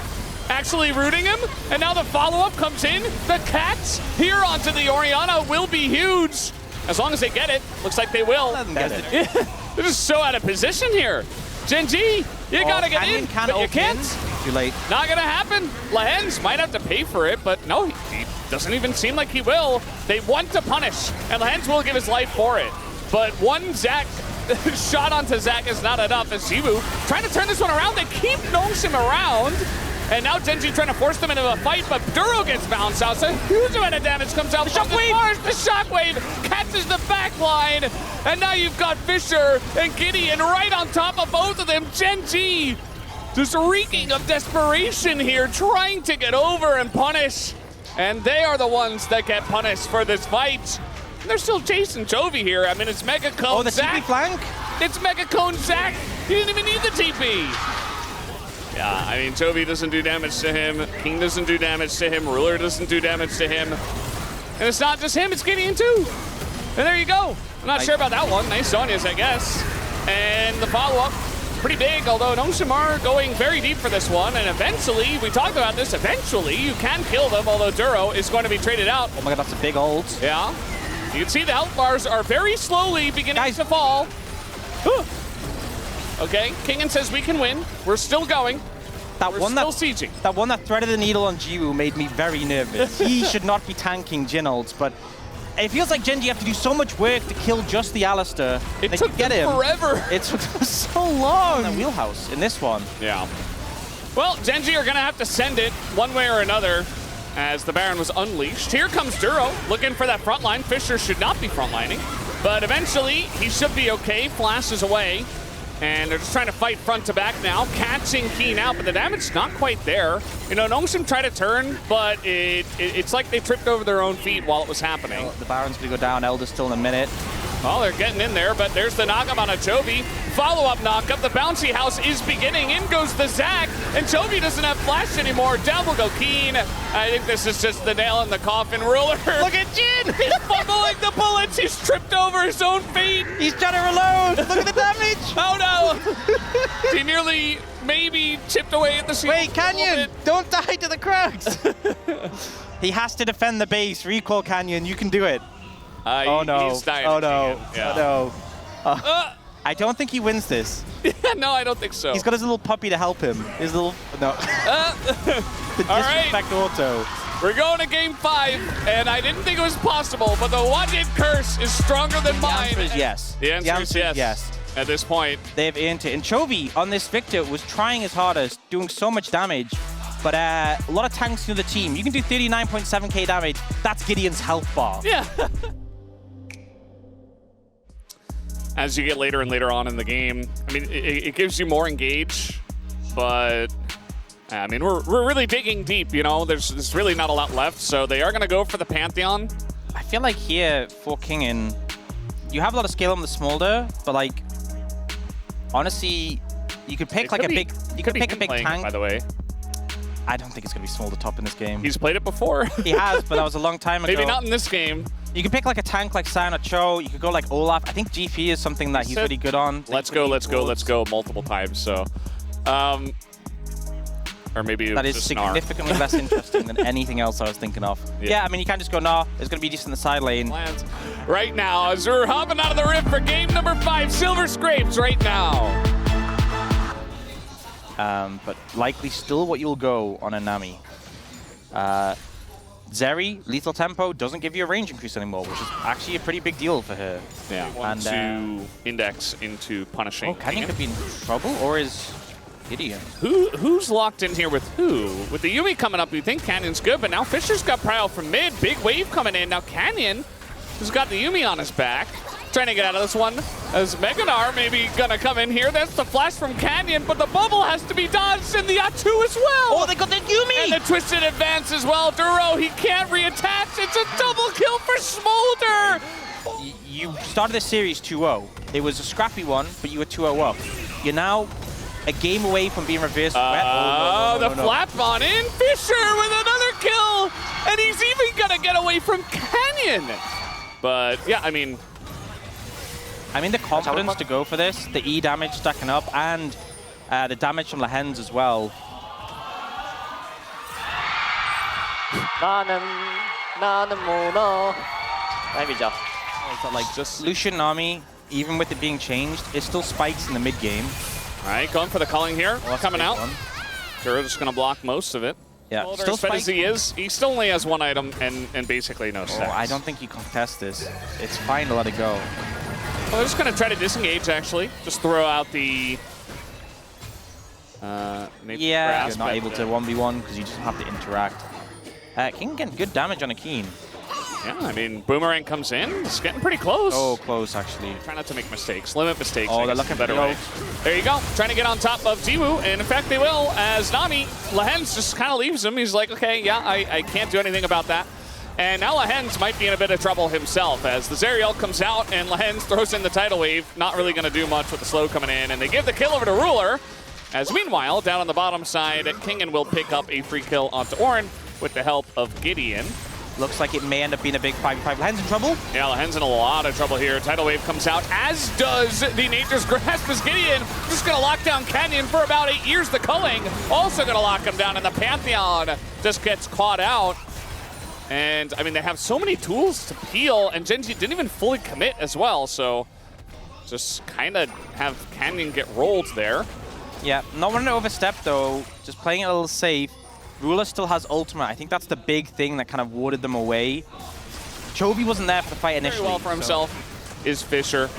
Actually rooting him, and now the follow-up comes in. The catch here onto the Orianna will be huge. As long as they get it, looks like they will. Get it. They're just so out of position here. Genji, you gotta get in, but you can't. Too late. Not gonna happen. Lahens might have to pay for it, but no, he doesn't even seem like he will. They want to punish, and Lahens will give his life for it. But one Zac shot onto Zac is not enough, as Jiwoo trying to turn this one around. They keep Nongshim around, And now Genji trying to force them into a fight, but Duro gets bounced out. So a huge amount of damage comes out. The Shockwave catches the back line. And now you've got Fisher and Gideon right on top of both of them. Genji just reeking of desperation here, trying to get over and punish. And they are the ones that get punished for this fight. And they're still chasing Chovy here. I mean, it's Mega Cone. Oh, the TP flank? It's Mega Cone Zach. He didn't even need the TP. Yeah, I mean, Chovy doesn't do damage to him. King doesn't do damage to him. Ruler doesn't do damage to him. And it's not just him, it's Gideon too. And there you go. I'm not sure about that one. Nice Sonya's, I guess. And the follow-up, pretty big, although Noshimar going very deep for this one. And eventually, we talked about this, eventually you can kill them, although Duro is going to be traded out. Oh my god, that's a big ult. Yeah. You can see the health bars are very slowly beginning to fall. Okay, Kingen says we can win. We're still going. We're still sieging. That one that threaded the needle on Jiwoo made me very nervous. He should not be tanking Jin ults, but it feels like Genji have to do so much work to kill just the Alistar. It took them forever. It took them so long. In the wheelhouse in this one. Yeah. Well, Genji are going to have to send it one way or another as the Baron was unleashed. Here comes Duro looking for that front line. Fisher should not be frontlining, but eventually he should be okay. Flashes away. And they're just trying to fight front to back now, catching Keen out, but the damage's not quite there. You know, Noshim tried to turn, but it's like they tripped over their own feet while it was happening. The Baron's gonna go down, Elder's still in a minute. Well, they're getting in there, but there's the knockup on a Chovy. Follow-up knockup, the bouncy house is beginning. In goes the Zac, and Chovy doesn't have flash anymore. Down will go Keen. I think this is just the nail in the coffin. Ruler. Look at Jin! He's fumbling the bullets. He's tripped over his own feet. He's trying to reload. Look at the damage. Oh no! He nearly maybe chipped away at the shield. Wait, Canyon! Don't die to the Krugs! He has to defend the base. Recall Canyon, you can do it. Oh no! He's dying. Oh no! Yeah. Oh no! I don't think he wins this. No, I don't think so. He's got his little puppy to help him. His little the disrespect auto. We're going to game 5, and I didn't think it was possible, but the one-hit curse is stronger than mine. The answer is yes. The answer is yes. At this point, they've earned it. And Chovy on this Victor was trying his hardest, doing so much damage. But a lot of tanks in the team. You can do 39.7k damage. That's Gideon's health bar. Yeah. As you get later and later on in the game, I mean, it gives you more engage, but I mean, we're really digging deep, you know? There's really not a lot left, so they are going to go for the Pantheon. I feel like here for Kingen, you have a lot of scale on the Smolder, but like, honestly, you could pick like a big, you could pick a big tank. By the way, I don't think it's going to be Smolder top in this game. He's played it before. He has, but that was a long time ago. Maybe not in this game. You can pick like a tank like Sion or Cho. You could go like Olaf. I think GP is something that he's really good on. Let's go multiple times. So, or maybe that is significantly less interesting than anything else I was thinking of. Yeah, I mean, you can't just go, nah, it's going to be just in the side lane. Right now, as we're hopping out of the rift for game number 5, Silver Scrapes right now. But likely still what you'll go on a Nami. Zeri, lethal tempo, doesn't give you a range increase anymore, which is actually a pretty big deal for her. Yeah, and to index into punishing. Oh, Canyon could be in trouble, or is Gideon? Who's locked in here with who? With the Yumi coming up, you think Canyon's good, but now Fisher's got Prio from mid. Big wave coming in. Now Canyon has got the Yumi on his back. Trying to get out of this one as Meganar maybe gonna come in here. That's the flash from Canyon, but the bubble has to be dodged and the Atu as well. Oh, they got the Yumi! And the twisted advance as well. Duro, he can't reattach. It's a double kill for Smolder. You started the series 2-0. It was a scrappy one, but you were 2-0 up. You're now a game away from being reversed. The flap on in. Fisher with another kill. And he's even gonna get away from Canyon. But yeah, I mean, the confidence to go for this, the E damage stacking up, and the damage from Lehens as well. Like just Lucian Nami, even with it being changed, it still spikes in the mid game. All right, going for the culling here, coming out. Duro's just gonna block most of it. Yeah, well, still spikes. As he is, he still only has one item and basically no stacks. Oh, I don't think you contest this. It's fine to let it go. Well, they're just going to try to disengage, actually. Just throw out the Yeah, you're not able to 1v1 because you just have to interact. King getting good damage on a Keen. Yeah, I mean, Boomerang comes in. It's getting pretty close. Oh, close, actually. Try not to make mistakes. Limit mistakes. Oh, they're looking better for way. There you go. Trying to get on top of Jiwoo, and in fact they will, as Nami, Lehens just kind of leaves him. He's like, okay, yeah, I can't do anything about that. And now Lehens might be in a bit of trouble himself, as the Zerial comes out, and Lehens throws in the tidal wave. Not really going to do much with the slow coming in, and they give the kill over to Ruler. As meanwhile, down on the bottom side, Kingen will pick up a free kill onto Orin with the help of Gideon. Looks like it may end up being a big 5v5. Lehens in trouble? Yeah, Lehens in a lot of trouble here. Tidal Wave comes out, as does the Nature's Grasp as Gideon. Just going to lock down Canyon for about 8 years. The Culling also going to lock him down, and the Pantheon just gets caught out. And, I mean, they have so many tools to peel, and Gen G didn't even fully commit as well, so just kind of have Canyon get rolled there. Yeah, not wanting to overstep, though. Just playing it a little safe. Ruler still has ultimate. I think that's the big thing that kind of warded them away. Chovy wasn't there for the fight initially. Very well for himself is Fisher.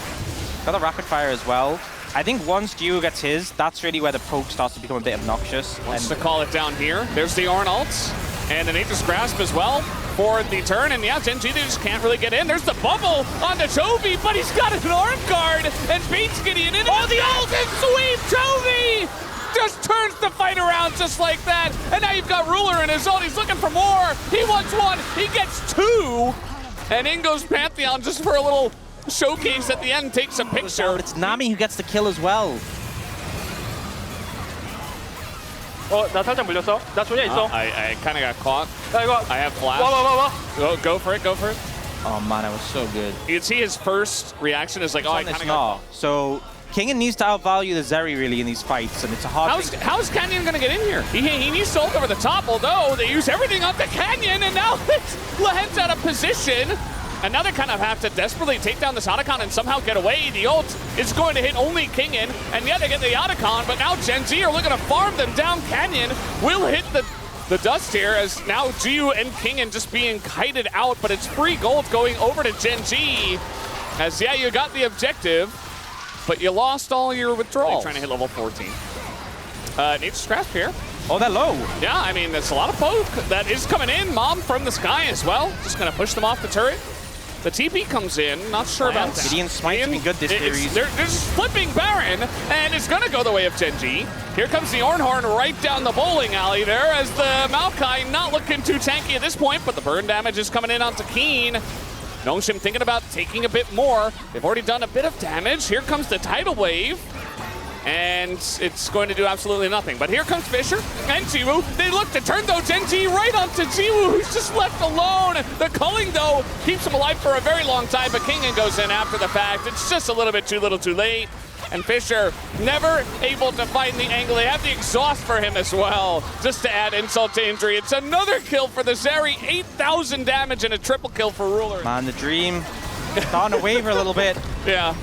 Got the rapid fire as well. I think once Jiwoo gets his, that's really where the poke starts to become a bit obnoxious. Wants to call it down here. There's the Ornn ults and the Nature's Grasp as well for the turn. And yeah, Gen G, they just can't really get in. There's the bubble on the Chovy, but he's got an arm guard and beats Gideon in. Oh, the ult and sweep Chovy! Just turns the fight around just like that. And now you've got Ruler in his ult. He's looking for more. He wants one. He gets two. And in goes Pantheon just for a little showcase at the end. Takes a picture. It's Nami who gets the kill as well. 나 살짝 물렸어. 나 조냐 있어. I kind of got caught. 야, 이거. I have flash. 와. Go for it. Go for it. Oh man, that was so good. You can see his first reaction is like, oh, I kind of got. So Kingen needs to outvalue the Zeri really in these fights, and it's a hard thing. How's Canyon going to get in here? He needs to ult over the top, although they use everything up to Canyon, and now Lehens out of position. And now they kind of have to desperately take down this Otacon and somehow get away. The ult is going to hit only Kingen, and yet they get the Otacon, but now Gen Z are looking to farm them down. Canyon will hit the dust here, as now Jiwoo and Kingen just being kited out, but it's free gold going over to Gen G. As, yeah, you got the objective, but you lost all your withdrawals. Trying to hit level 14. Nature's Grasp here. Oh, they're low. Yeah, I mean, there's a lot of poke that is coming in. Mom from the sky as well. Just going to push them off the turret. The TP comes in. Not sure about that. Gideon's smite's been good this series. They're just flipping Baron, and it's going to go the way of Gen G. Here comes the Ornhorn right down the bowling alley there, as the Maokai not looking too tanky at this point, but the burn damage is coming in onto Keen. Nongshim thinking about taking a bit more. They've already done a bit of damage. Here comes the tidal wave. And it's going to do absolutely nothing. But here comes Fisher and Jiwoo. They look to turn, though, Gen G right onto Jiwoo, who's just left alone. The culling, though, keeps him alive for a very long time, but Kingen goes in after the fact. It's just a little bit too little too late. And Fisher never able to find the angle. They have the exhaust for him as well, just to add insult to injury. It's another kill for the Zeri, 8,000 damage and a triple kill for Ruler. Man, the dream starting to waver a little bit. Yeah.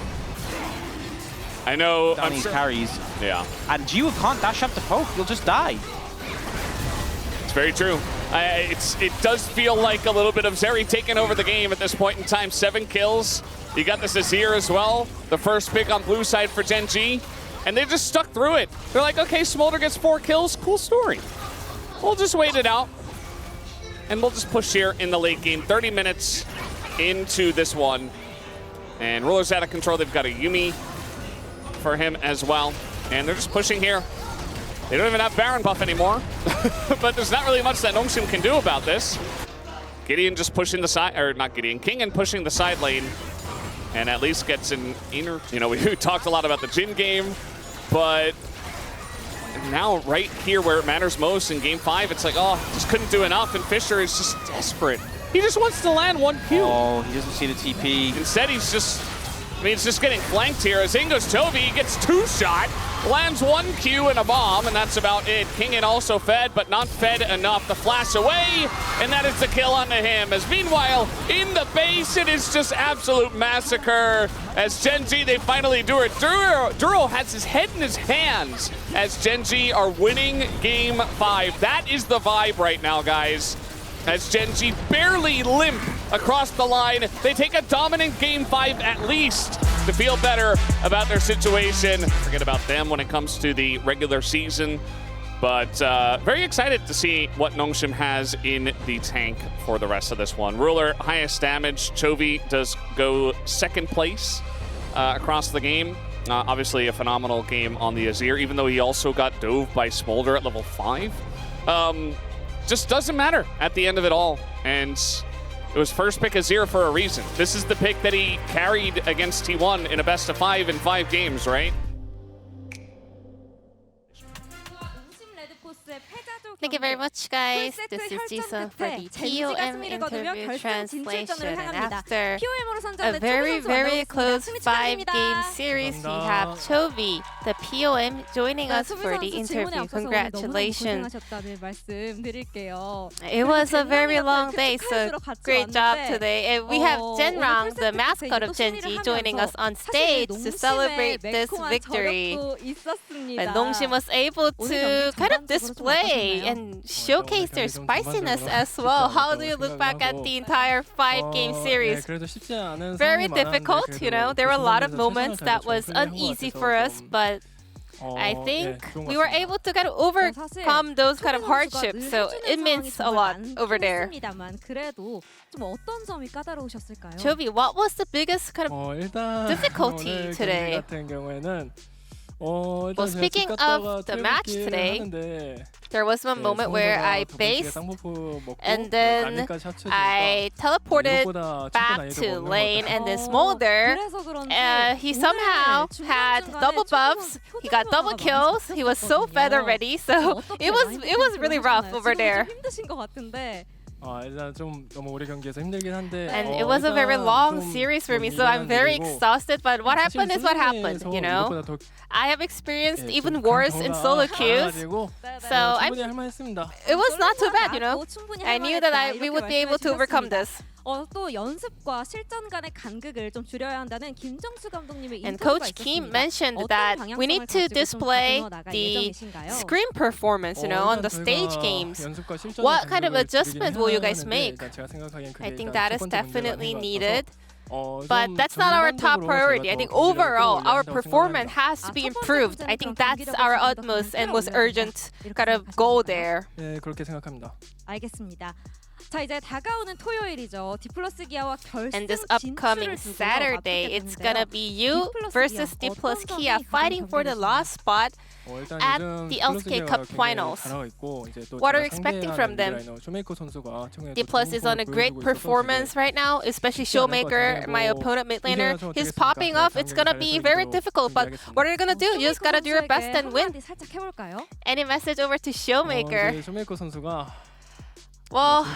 I know. Down these carries. Yeah. And Jiwoo can't dash up the poke. You'll just die. It's very true. It does feel like a little bit of Zeri taking over the game at this point in time. 7 kills. You got the Azir as well. The first pick on blue side for Gen G. And they just stuck through it. They're like, okay, Smolder gets 4 kills. Cool story. We'll just wait it out. And we'll just push here in the late game. 30 minutes into this one. And Ruler's out of control. They've got a Yuumi for him as well. And they're just pushing here. They don't even have Baron buff anymore. But there's not really much that Nongshim can do about this. Gideon just pushing the side, or not Gideon, Kingen pushing the side lane. And at least gets an inner, you know, we talked a lot about the Jhin game, but now right here where it matters most in game 5, it's like, oh, just couldn't do enough, and Fisher is just desperate. He just wants to land 1 Q. Oh, he doesn't see the TP. Instead, he's just, I mean, it's just getting flanked here as in goes Chovy, gets 2-shot, lands 1 Q and a bomb, and that's about it. Kingen also fed, but not fed enough to flash away, and that is the kill onto him. As meanwhile, in the base, it is just absolute massacre. As Gen G, they finally do it. Duro has his head in his hands as Gen G are winning game 5. That is the vibe right now, guys. As Gen G barely limp across the line. They take a dominant game 5 at least. to feel better about their situation. Forget about them when it comes to the regular season. But very excited to see what Nongshim has in the tank for the rest of this one. Ruler, highest damage. Chovy does go second place across the game. Obviously a phenomenal game on the Azir, even though he also got dove by Smolder at level 5. Just doesn't matter at the end of it all. And it was first pick Azir for a reason. This is the pick that he carried against T1 in a best of 5 in 5 games, right? Thank you very much, guys. This is Jisung for the TOM interview translation. And after a very, very close 5-game series, we have Chovy, the POM, joining us for the interview. Congratulations. It was a very long day, so great job today. And we have Genrang, the mascot of Genji, joining us on stage to celebrate this victory. And Nongshim was able to kind of display and showcase their spiciness as well. How do you look back at the entire 5-game series? Very difficult, you know. There were a lot of moments that was uneasy for us, but I think we were able to kind of overcome those kind of hardships, so it means a lot over there. Chovy, what was the biggest kind of difficulty today? Well, speaking of the match today, there was one moment where I based and then I teleported back to lane, and then Smolder, he somehow had double buffs, he got double kills, he was so fed already, so it was really rough over there. And it was a very long series for me, so I'm very exhausted, but what happened is what happened, you know. I have experienced even worse in solo queues, so it was not too bad, you know. I knew that we would be able to overcome this. 또 연습과 실전 간의 간극을 좀 줄여야 한다는 김정수 감독님의 And Coach Kim mentioned that we need to display the screen performance, you know, on the stage games. What kind of adjustments will you guys make? I think that is definitely needed. But that's not our top priority. I think overall, our performance has to be improved. I think that's our utmost and most urgent kind of goal there. 알겠습니다. 자, 이제 다가오는 토요일이죠. 디플러스 기아와 결승 And this upcoming Saturday, it's gonna be you versus D plus Kia fighting for the last spot at the LCK Cup Finals. What are you expecting from them? D plus is on a great performance right now, especially Showmaker, my opponent mid laner. He's popping off. It's gonna be very difficult, but what are you gonna do? You just gotta do your best and win. Any message over to Showmaker? Well,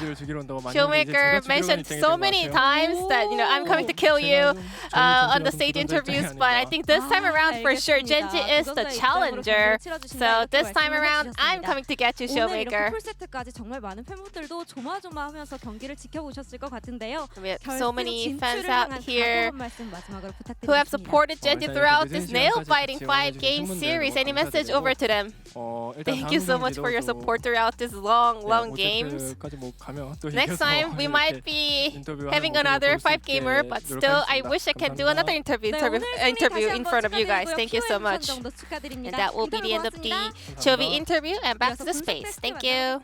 Showmaker mentioned so many times that, you know, I'm coming to kill you on the stage interviews, but I think this time around for sure Genji is the challenger. So this time around I'm coming to get you, Showmaker. We have so many fans out here who have supported Genji throughout this nail-biting 5-game series. Any message over to them? Thank you so much for your support throughout this long games. Next time we might be having another 5-gamer, but still I wish I can do another interview in front of you guys. Thank you so much. And that will be the end of the Chovy interview, and back to the space. Thank you.